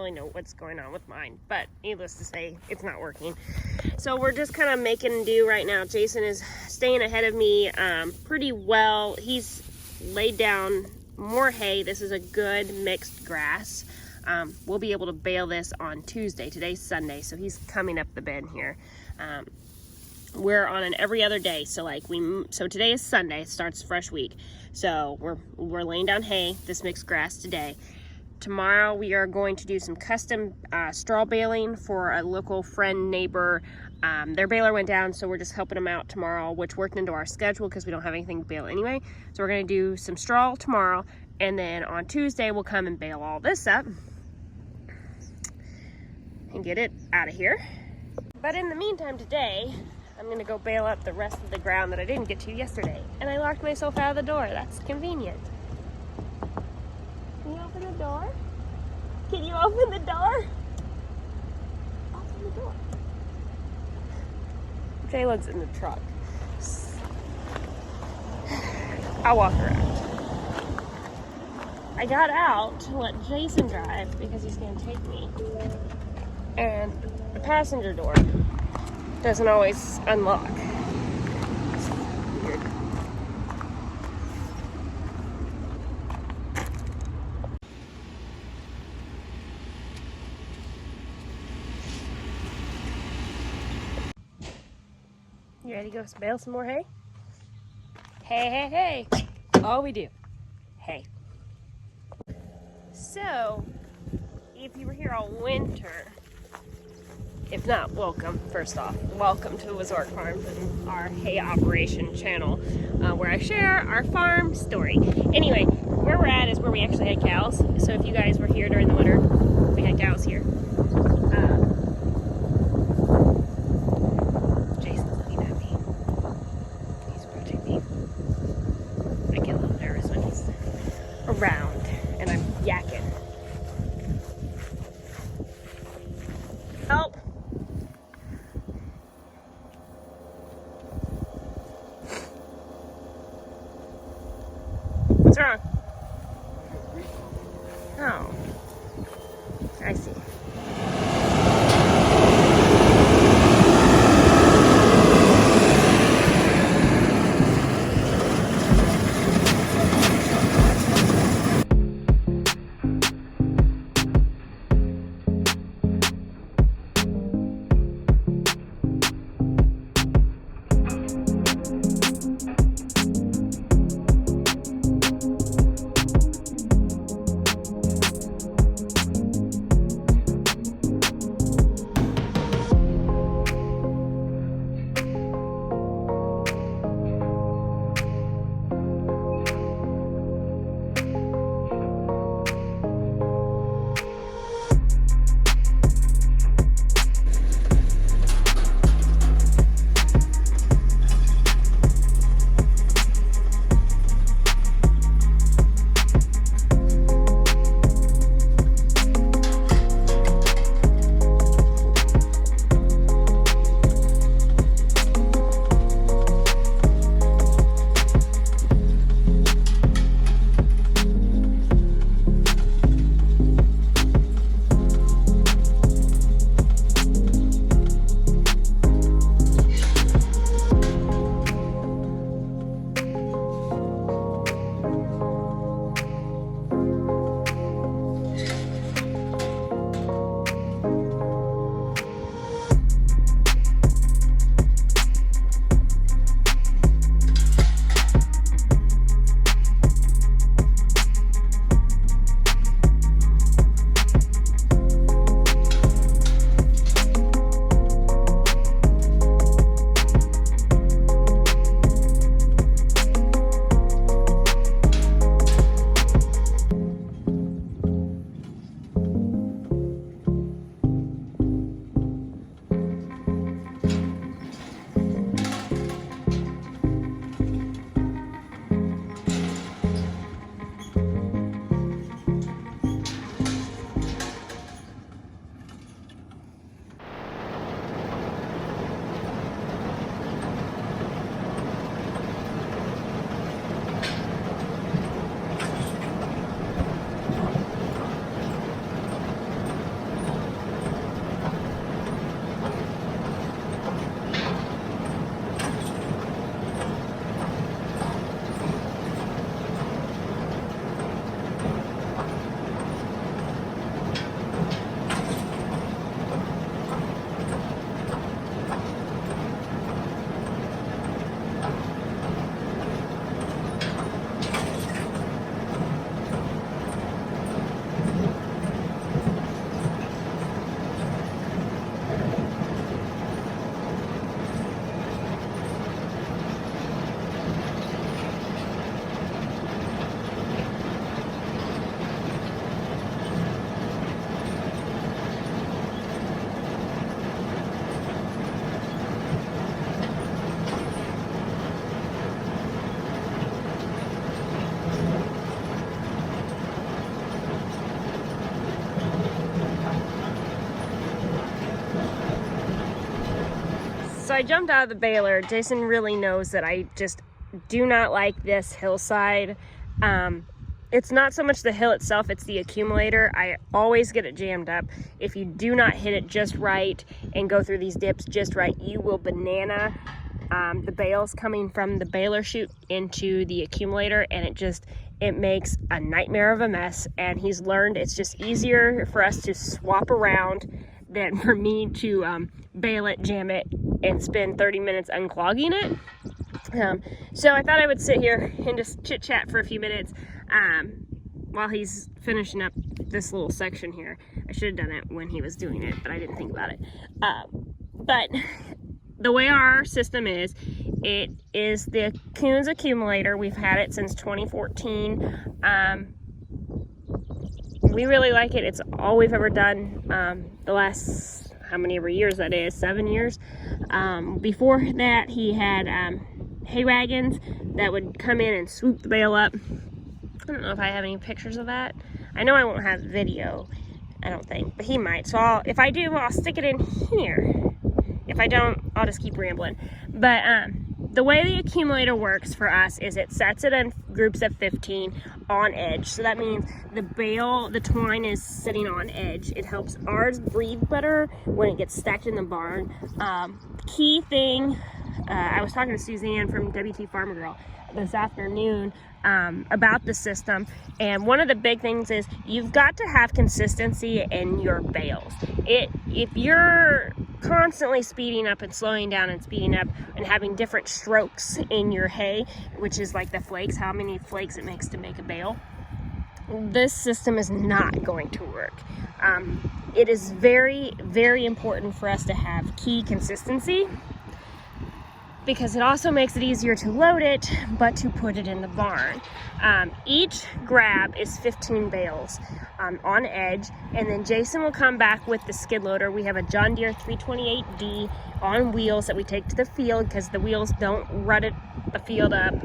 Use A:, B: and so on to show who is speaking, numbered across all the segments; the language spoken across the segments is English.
A: really know what's going on with mine, but needless to say, it's not working. So we're just kind of making do right now. Jason is staying ahead of me pretty well. He's laid down more hay. This is a good mixed grass. We'll be able to bale this on Tuesday. Today's Sunday, so he's coming up the bend here. We're on an every other day, so so today is Sunday. It starts a fresh week, so we're laying down hay, this mixed grass today. Tomorrow we are going to do some custom straw baling for a local friend, neighbor. Their baler went down, so we're just helping them out tomorrow, which worked into our schedule because we don't have anything to bale anyway. So we're going to do some straw tomorrow, and then on Tuesday we'll come and bale all this up and get it out of here. But in the meantime today, I'm going to go bale up the rest of the ground that I didn't get to yesterday. And I locked myself out of the door. That's convenient. Can you open the door? Can you open the door? Open the door. Jalen's in the truck. I'll walk around. I got out to let Jason drive because he's going to take me. And the passenger door doesn't always unlock. It's weird. You ready to go bale some more hay? Hey, hey, hey. All we do. Hay. So, if you were here all winter, if not, welcome, first off. Welcome to Wieczorek Farms and our hay operation channel, where I share our farm story. Anyway, where we're at is where we actually had cows. So if you guys were here during the winter, we had cows here. Jason's looking at me. He's watching me. I get a little nervous when he's around and I'm yakking. Help! What's wrong? Oh, I see. So I jumped out of the baler. Jason really knows that I just do not like this hillside. It's not so much the hill itself, it's the accumulator. I always get it jammed up. If you do not hit it just right and go through these dips just right, you will banana the bales coming from the baler chute into the accumulator, and it makes a nightmare of a mess. And he's learned it's just easier for us to swap around than for me to bale it, jam it, and spend 30 minutes unclogging it. So I thought I would sit here and just chit chat for a few minutes while he's finishing up this little section here. I should have done it when he was doing it, but I didn't think about it. But the way our system is, it is the Kuhns Accumulator. We've had it since 2014. We really like it. It's all we've ever done the last, how many ever years that is, 7 years. Before that, he had hay wagons that would come in and swoop the bale up. I don't know if I have any pictures of that. I know I won't have video, I don't think, but he might. So if I do, I'll stick it in here. If I don't, I'll just keep rambling. But the way the accumulator works for us is it sets it in groups of 15 on edge. So that means the bale, the twine is sitting on edge. It helps ours breathe better when it gets stacked in the barn. Key thing, I was talking to Suzanne from WT Farmer Girl this afternoon about the system, and one of the big things is you've got to have consistency in your bales. If you're constantly speeding up and slowing down and speeding up and having different strokes in your hay, which is like the flakes, how many flakes it makes to make a bale, this system is not going to work. It is very, very important for us to have key consistency, because it also makes it easier to load it, but to put it in the barn. Each grab is 15 bales on edge, and then Jason will come back with the skid loader. We have a John Deere 328D on wheels that we take to the field because the wheels don't rut the field up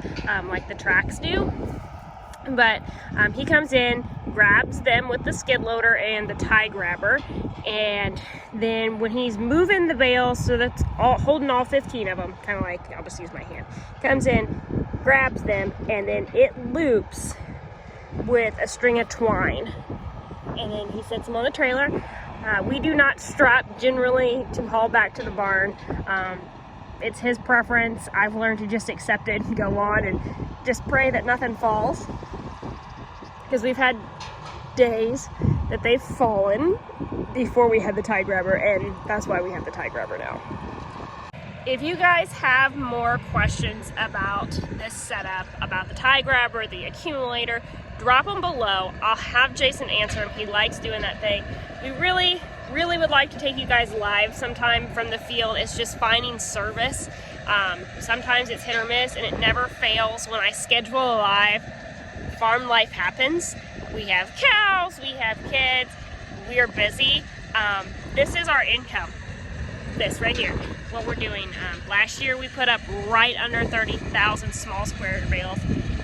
A: like the tracks do. But he comes in, grabs them with the skid loader and the tie grabber, and then when he's moving the bales, so that's all, holding all 15 of them, kind of like, I'll just use my hand, comes in, grabs them, and then it loops with a string of twine, and then he sets them on the trailer. We do not strap generally to haul back to the barn. It's his preference. I've learned to just accept it and go on and just pray that nothing falls, because we've had days that they've fallen before we had the tie grabber, and that's why we have the tie grabber now. If you guys have more questions about this setup, about the tie grabber, the accumulator, drop them below. I'll have Jason answer them. He likes doing that thing. We really would like to take you guys live sometime from the field. It's just finding service. Sometimes it's hit or miss, and it never fails. When I schedule a live, farm life happens. We have cows, we have kids, we are busy. This is our income, this right here, what we're doing. Last year we put up right under 30,000 small square bales.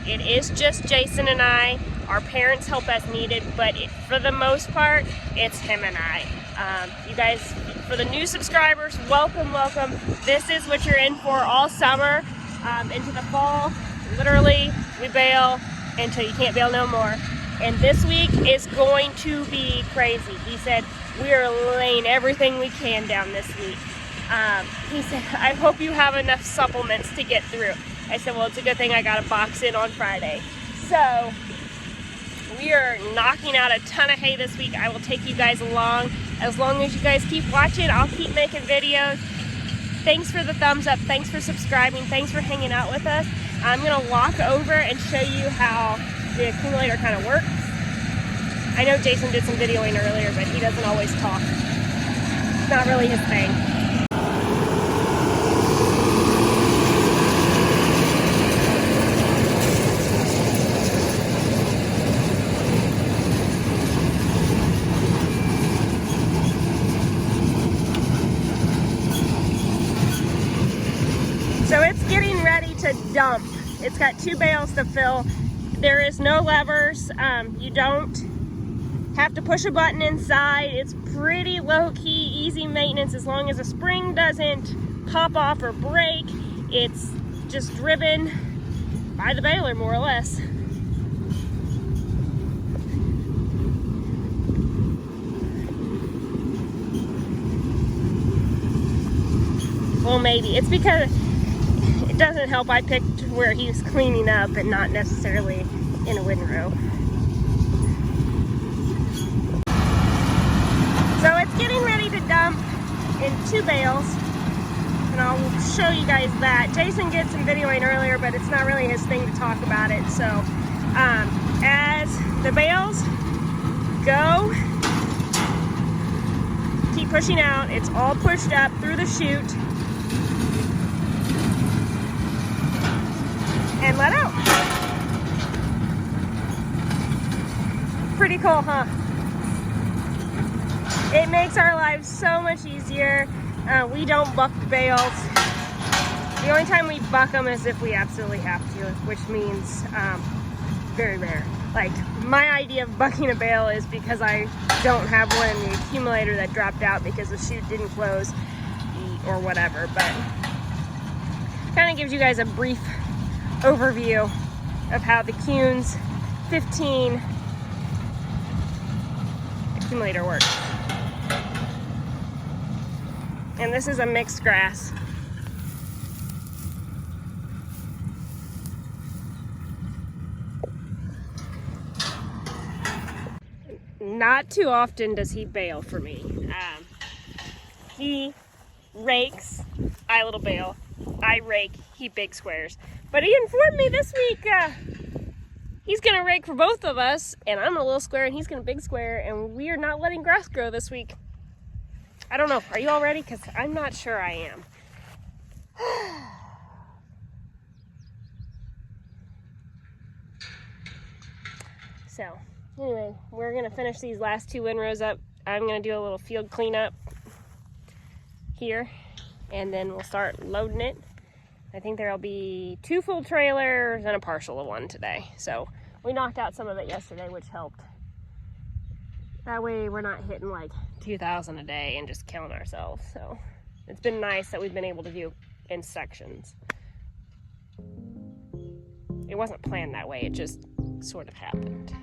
A: It is just Jason and I. Our parents help as needed, but for the most part, it's him and I. You guys, for the new subscribers, welcome. This is what you're in for all summer into the fall. Literally, we bale until you can't bale no more. And this week is going to be crazy. He said, we are laying everything we can down this week. He said, I hope you have enough supplements to get through. I said, well, it's a good thing I got a box in on Friday. So we are knocking out a ton of hay this week. I will take you guys along. As long as you guys keep watching, I'll keep making videos. Thanks for the thumbs up. Thanks for subscribing. Thanks for hanging out with us. I'm going to walk over and show you how the accumulator kind of works. I know Jason did some videoing earlier, but he doesn't always talk. It's not really his thing. So it's getting ready to dump. It's got 2 bales to fill. There is no levers. You don't have to push a button inside. It's pretty low-key, easy maintenance as long as the spring doesn't pop off or break. It's just driven by the baler, more or less. Well, maybe. It's because it doesn't help I picked where he was cleaning up and not necessarily in a windrow. So it's getting ready to dump in 2 bales, and I'll show you guys that. Jason did some videoing earlier, but it's not really his thing to talk about it. So as the bales go, keep pushing out. It's all pushed up through the chute and let out. Pretty cool, huh? It makes our lives so much easier. We don't buck the bales. The only time we buck them is if we absolutely have to, which means very rare. Like, my idea of bucking a bale is because I don't have one in the accumulator that dropped out because the chute didn't close or whatever, but kind of gives you guys a brief overview of how the Kuhns 15 accumulator works. And this is a mixed grass. Not too often does he bail for me. He rakes, I little bale. I rake, he big squares. But he informed me this week he's gonna rake for both of us, and I'm a little square and he's gonna big square, and we are not letting grass grow this week. I don't know. Are you all ready? Because I'm not sure I am. So, anyway, we're going to finish these last 2 windrows up. I'm going to do a little field cleanup here, and then we'll start loading it. I think there'll be 2 full trailers and a partial of 1 today. So, we knocked out some of it yesterday, which helped. That way we're not hitting like 2,000 a day and just killing ourselves. So it's been nice that we've been able to do in sections. It wasn't planned that way, it just sort of happened.